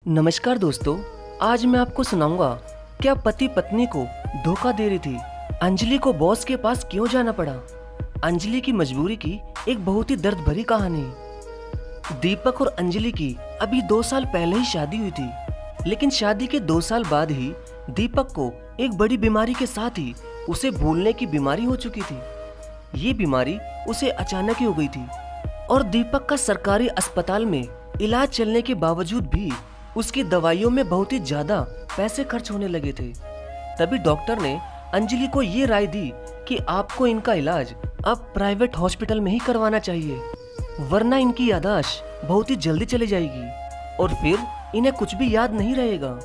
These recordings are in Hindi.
नमस्कार दोस्तों, आज मैं आपको सुनाऊंगा क्या पति पत्नी को धोखा दे रही थी। अंजलि को बॉस के पास क्यों जाना पड़ा। अंजलि की मजबूरी की एक बहुत ही दर्द भरी कहानी। दीपक और अंजलि की अभी 2 साल पहले ही शादी हुई थी, लेकिन शादी के 2 साल बाद ही दीपक को एक बड़ी बीमारी के साथ ही उसे भूलने की बीमारी हो चुकी थी। ये बीमारी उसे अचानक ही हो गई थी और दीपक का सरकारी अस्पताल में इलाज चलने के बावजूद भी उसकी दवाइयों में बहुत ही ज्यादा पैसे खर्च होने लगे थे। तभी डॉक्टर ने अंजलि को ये राय दी कि आपको इनका इलाज अब प्राइवेट हॉस्पिटल में ही करवाना चाहिए, वरना इनकी याददाश्त बहुत ही जल्दी चली जाएगी और फिर इन्हें कुछ भी याद नहीं रहेगा।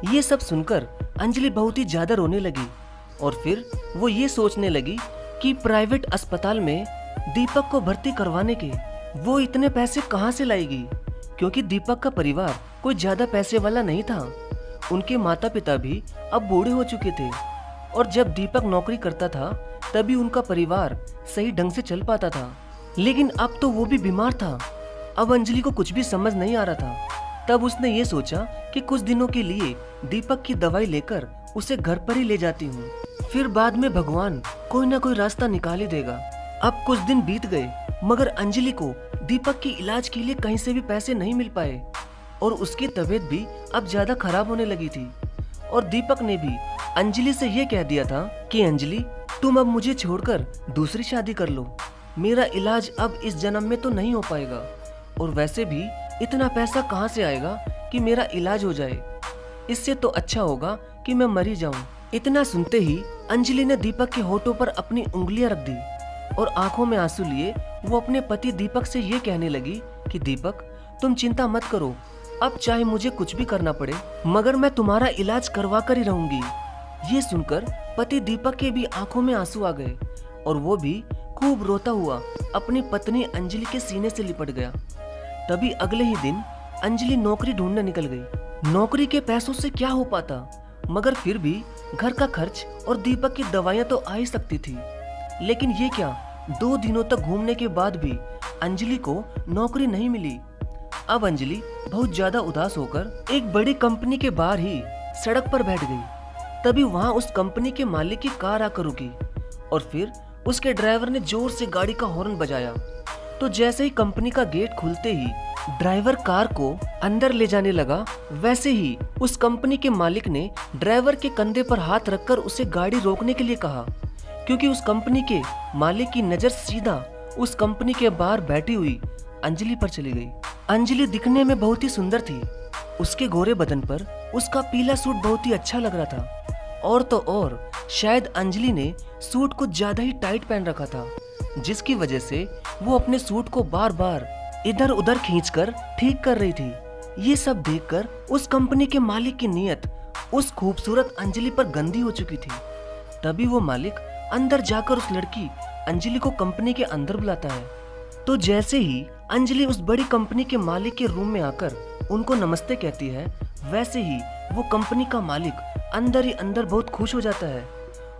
ये सब सुनकर अंजलि बहुत ही ज्यादा रोने लगी और फिर वो ये सोचने लगी कि प्राइवेट अस्पताल में दीपक को भर्ती करवाने के वो इतने पैसे कहाँ से लाएगी, क्योंकि दीपक का परिवार कोई ज्यादा पैसे वाला नहीं था। उनके माता पिता भी अब बूढ़े हो चुके थे और जब दीपक नौकरी करता था तभी उनका परिवार सही ढंग से चल पाता था, लेकिन अब तो वो भी बीमार था। अब अंजलि को कुछ भी समझ नहीं आ रहा था। तब उसने ये सोचा कि कुछ दिनों के लिए दीपक की दवाई लेकर उसे घर पर ही ले जाती हूँ, फिर बाद में भगवान कोई ना कोई रास्ता निकाल ही देगा। अब कुछ दिन बीत गए मगर अंजलि को दीपक के इलाज के लिए कहीं से भी पैसे नहीं मिल पाए और उसकी तबीयत भी अब ज्यादा खराब होने लगी थी। और दीपक ने भी अंजलि से ये कह दिया था कि अंजलि, तुम अब मुझे छोड़कर दूसरी शादी कर लो, मेरा इलाज अब इस जन्म में तो नहीं हो पाएगा और वैसे भी इतना पैसा कहाँ से आएगा कि मेरा इलाज हो जाए। इससे तो अच्छा होगा कि मैं मरी जाऊं। इतना सुनते ही अंजलि ने दीपक के होठों पर अपनी उंगलियां रख दी और आंखों में आंसू लिए वो अपने पति दीपक से ये कहने लगी कि दीपक, तुम चिंता मत करो, अब चाहे मुझे कुछ भी करना पड़े मगर मैं तुम्हारा इलाज करवा कर ही रहूंगी। ये सुनकर पति दीपक के भी आंखों में आंसू आ गए और वो भी खूब रोता हुआ अपनी पत्नी अंजलि के सीने से लिपट गया। तभी अगले ही दिन अंजलि नौकरी ढूंढने निकल गई। नौकरी के पैसों से क्या हो पाता, मगर फिर भी घर का खर्च और दीपक की दवाइयां तो आ ही सकती थी। लेकिन ये क्या, 2 दिनों तक घूमने के बाद भी अंजलि को नौकरी नहीं मिली। अब अंजलि बहुत ज्यादा उदास होकर एक बड़ी कंपनी के बाहर ही सड़क पर बैठ गई। तभी वहां उस कंपनी के मालिक की कार आकर रुकी और फिर उसके ड्राइवर ने जोर से गाड़ी का हॉर्न बजाया। तो जैसे ही कंपनी का गेट खुलते ही ड्राइवर कार को अंदर ले जाने लगा, वैसे ही उस कंपनी के मालिक ने ड्राइवर के कंधे पर हाथ रखकर उसे गाड़ी रोकने के लिए कहा, क्योंकि उस कंपनी के मालिक की नजर सीधा उस कंपनी के बाहर बैठी हुई अंजलि पर चली गई। अंजलि दिखने में बहुत ही सुंदर थी। उसके गोरे बदन पर उसका पीला सूट बहुत ही अच्छा लग रहा था और तो और शायद अंजलि ने सूट कुछ ज्यादा ही टाइट पहन रखा था, जिसकी वजह से वो अपने सूट को बार बार इधर उधर खींचकर ठीक कर रही थी। ये सब देखकर उस कंपनी के मालिक की नीयत उस खूबसूरत अंजलि पर गंदी हो चुकी थी। तभी वो मालिक अंदर जाकर उस लड़की अंजलि को कंपनी के अंदर बुलाता है। तो जैसे ही अंजलि उस बड़ी कंपनी के मालिक के रूम में आकर उनको नमस्ते कहती है, वैसे ही वो कंपनी का मालिक अंदर ही अंदर बहुत खुश हो जाता है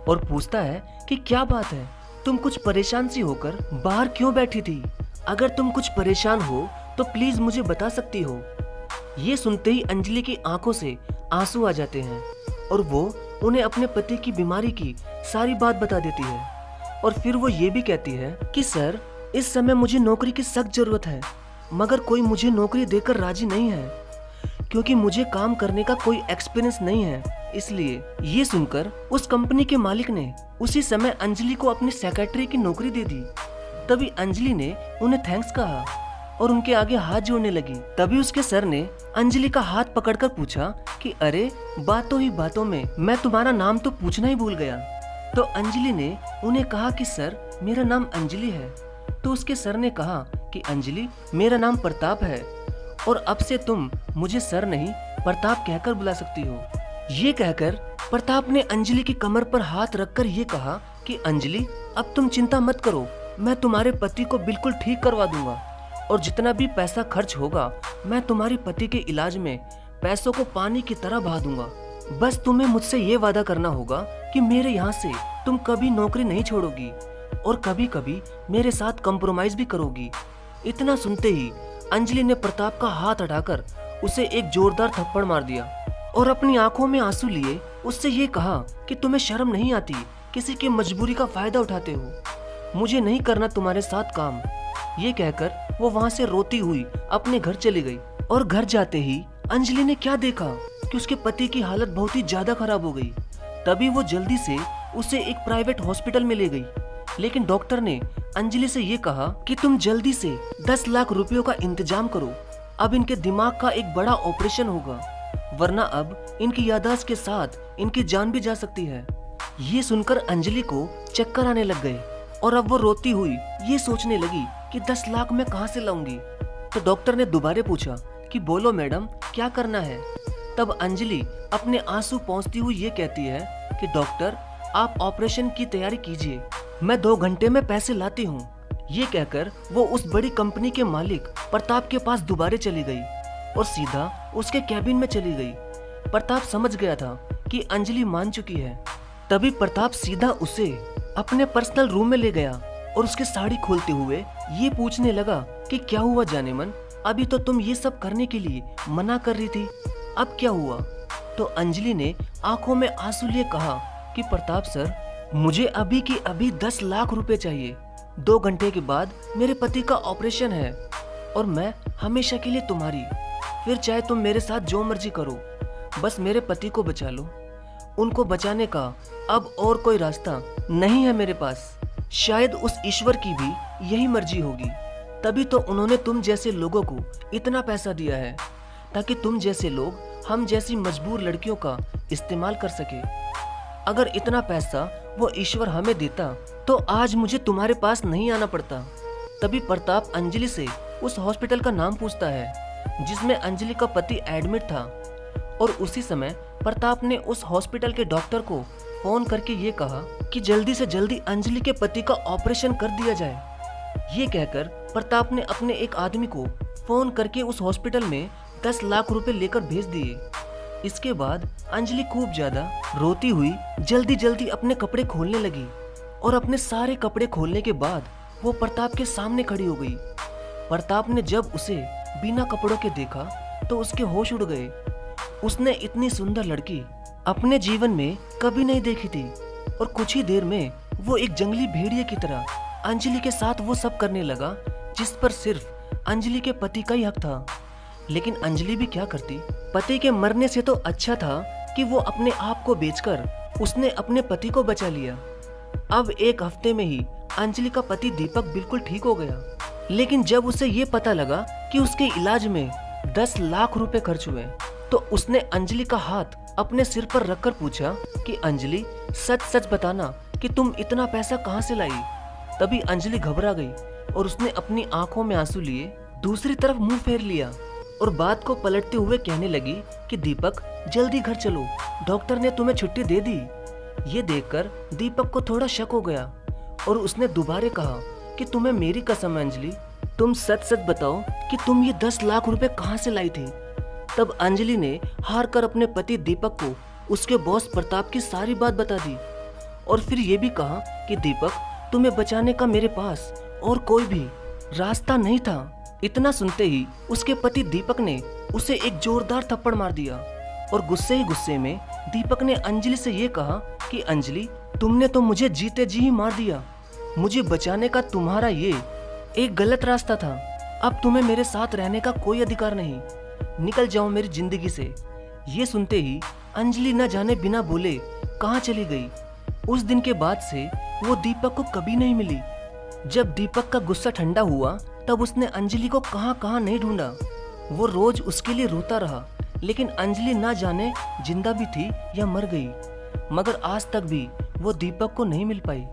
और पूछता है कि क्या बात है, तुम कुछ परेशान सी होकर बाहर क्यों बैठी थी? अगर तुम कुछ परेशान हो तो प्लीज मुझे बता सकती हो। ये सुनते ही अंजलि की आंखों से आंसू आ जाते हैं और वो उन्हें अपने पति की बीमारी की सारी बात बता देती है और फिर वो ये भी कहती है कि सर, इस समय मुझे नौकरी की सख्त जरूरत है, मगर कोई मुझे नौकरी देकर राजी नहीं है, क्योंकि मुझे काम करने का कोई एक्सपीरियंस नहीं है। इसलिए ये सुनकर उस कंपनी के मालिक ने उसी समय अंजलि को अपनी सेक्रेटरी की नौकरी दे दी। तभी अंजलि ने उन्हें थैंक्स कहा और उनके आगे हाथ जोड़ने लगी। तभी उसके सर ने अंजलि का हाथ पकड़कर पूछा कि अरे, बातों ही बातों में मैं तुम्हारा नाम तो पूछना ही भूल गया। तो अंजलि ने उन्हें कहा कि सर, मेरा नाम अंजलि है। तो उसके सर ने कहा कि अंजलि, मेरा नाम प्रताप है और अब से तुम मुझे सर नहीं प्रताप कहकर बुला सकती हो। ये कहकर प्रताप ने अंजलि की कमर पर हाथ रखकर ये कहा कि अंजलि, अब तुम चिंता मत करो, मैं तुम्हारे पति को बिल्कुल ठीक करवा दूंगा और जितना भी पैसा खर्च होगा मैं तुम्हारे पति के इलाज में पैसों को पानी की तरह बहा दूंगा। बस तुम्हें मुझसे ये वादा करना होगा कि मेरे यहाँ से तुम कभी नौकरी नहीं छोड़ोगी और कभी कभी मेरे साथ कॉम्प्रोमाइज भी करोगी। इतना सुनते ही अंजलि ने प्रताप का हाथ हटाकर उसे एक जोरदार थप्पड़ मार दिया और अपनी आंखों में आंसू लिए उससे ये कहा कि तुम्हें शर्म नहीं आती, किसी की मजबूरी का फायदा उठाते हो, मुझे नहीं करना तुम्हारे साथ काम। ये कहकर वो वहाँ से रोती हुई अपने घर चली गई। और घर जाते ही अंजलि ने क्या देखा कि उसके पति की हालत बहुत ही ज्यादा खराब हो गई। तभी वो जल्दी से उसे एक प्राइवेट हॉस्पिटल में ले गई, लेकिन डॉक्टर ने अंजलि से ये कहा कि तुम जल्दी से 10 लाख रुपयों का इंतजाम करो, अब इनके दिमाग का एक बड़ा ऑपरेशन होगा, वरना अब इनकी याददाश्त के साथ इनकी जान भी जा सकती है। ये सुनकर अंजलि को चक्कर आने लग गए और अब वो रोती हुई ये सोचने लगी कि 10 लाख मैं कहाँ से लाऊंगी। तो डॉक्टर ने दोबारा पूछा कि बोलो मैडम, क्या करना है। तब अंजलि अपने आंसू पोंछती हुई ये कहती है कि डॉक्टर, आप ऑपरेशन की तैयारी कीजिए, मैं 2 घंटे में पैसे लाती हूँ। ये कहकर वो उस बड़ी कंपनी के मालिक प्रताप के पास दोबारा चली गई और सीधा उसके कैबिन में चली गई। प्रताप समझ गया था कि अंजलि मान चुकी है। तभी प्रताप सीधा उसे अपने पर्सनल रूम में ले गया और उसकी साड़ी खोलते हुए ये पूछने लगा कि क्या हुआ जाने मन, अभी तो तुम ये सब करने के लिए मना कर रही थी, अब क्या हुआ। तो अंजलि ने आंखों में आंसू लिए कहा कि प्रताप सर, मुझे अभी की अभी 10 लाख रुपए चाहिए, 2 घंटे के बाद मेरे पति का ऑपरेशन है और मैं हमेशा के लिए तुम्हारी, फिर चाहे तुम मेरे साथ जो मर्जी करो, बस मेरे पति को बचा लो। उनको बचाने का अब और कोई रास्ता नहीं है मेरे पास, शायद उस ईश्वर की भी यही मर्जी होगी, तभी तो उन्होंने तुम जैसे लोगों को इतना पैसा दिया है ताकि तुम जैसे लोग हम जैसी मजबूर लड़कियों का इस्तेमाल कर सके। अगर इतना पैसा वो ईश्वर हमें देता तो आज मुझे तुम्हारे पास नहीं आना पड़ता। तभी प्रताप अंजलि से उस हॉस्पिटल का नाम पूछता है जिसमें अंजलि का पति एडमिट था और उसी समय प्रताप ने उस हॉस्पिटल के डॉक्टर को फोन करके ये कहा कि जल्दी से जल्दी अंजलि के पति का ऑपरेशन कर दिया जाए। ये कहकर प्रताप ने अपने एक आदमी को फोन करके उस हॉस्पिटल में 10 लाख रुपए लेकर भेज दिए। इसके बाद अंजलि खूब ज्यादा रोती हुई जल्दी जल्दी अपने कपड़े खोलने लगी और अपने सारे कपड़े खोलने के बाद वो प्रताप के सामने खड़ी हो गई। प्रताप ने जब उसे बिना कपड़ों के देखा तो उसके होश उड़ गए। उसने इतनी सुंदर लड़की अपने जीवन में कभी नहीं देखी थी और कुछ ही देर में वो एक जंगली भेड़िए की तरह अंजलि के साथ वो सब करने लगा जिस पर सिर्फ अंजलि के पति का ही हक था। लेकिन अंजलि भी क्या करती, पति के मरने से तो अच्छा था कि वो अपने आप को बेचकर उसने अपने पति को बचा लिया। अब 1 हफ्ते में ही अंजलि का पति दीपक बिल्कुल ठीक हो गया, लेकिन जब उसे ये पता लगा कि उसके इलाज में 10 लाख रुपए खर्च हुए तो उसने अंजलि का हाथ अपने सिर पर रखकर पूछा कि अंजलि, सच सच बताना कि तुम इतना पैसा कहाँ से लाई। तभी अंजलि घबरा गई और उसने अपनी आंखों में आंसू लिए दूसरी तरफ मुंह फेर लिया और बात को पलटते हुए कहने लगी कि दीपक, जल्दी घर चलो, डॉक्टर ने तुम्हें छुट्टी दे दी। ये देखकर दीपक को थोड़ा शक हो गया और उसने दोबारा कहा कि तुम्हें मेरी कसम है अंजलि, तुम सच सच बताओ कि तुम ये 10 लाख रुपए कहाँ से लाई थी। तब अंजलि ने हार कर अपने पति दीपक को उसके बॉस प्रताप की सारी बात बता दी और फिर ये भी कहा कि दीपक, तुम्हें बचाने का मेरे पास और कोई भी रास्ता नहीं था। इतना सुनते ही उसके पति दीपक ने उसे एक जोरदार थप्पड़ मार दिया और गुस्से ही गुस्से में दीपक ने अंजलि से ये कहा कि अंजलि, तुमने तो मुझे जीते जी ही मार दिया, मुझे बचाने का तुम्हारा ये एक गलत रास्ता था, अब तुम्हें मेरे साथ रहने का कोई अधिकार नहीं, निकल जाओ मेरी जिंदगी से। ये सुनते ही अंजलि न जाने बिना बोले कहाँ चली गई। उस दिन के बाद से वो दीपक को कभी नहीं मिली। जब दीपक का गुस्सा ठंडा हुआ तब उसने अंजलि को कहाँ कहाँ नहीं ढूंढा। वो रोज उसके लिए रोता रहा, लेकिन अंजलि ना जाने जिंदा भी थी या मर गई, मगर आज तक भी वो दीपक को नहीं मिल पाई।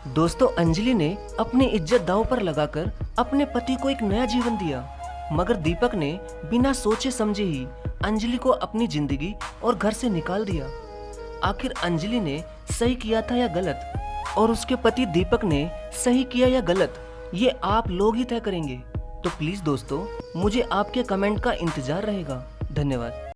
दोस्तों, अंजलि ने अपनी इज्जत दांव पर लगाकर अपने पति को एक नया जीवन दिया, मगर दीपक ने बिना सोचे समझे ही अंजलि को अपनी जिंदगी और घर से निकाल दिया। आखिर अंजलि ने सही किया था या गलत, और उसके पति दीपक ने सही किया या गलत, ये आप लोग ही तय करेंगे। तो प्लीज दोस्तों, मुझे आपके कमेंट का इंतजार रहेगा। धन्यवाद।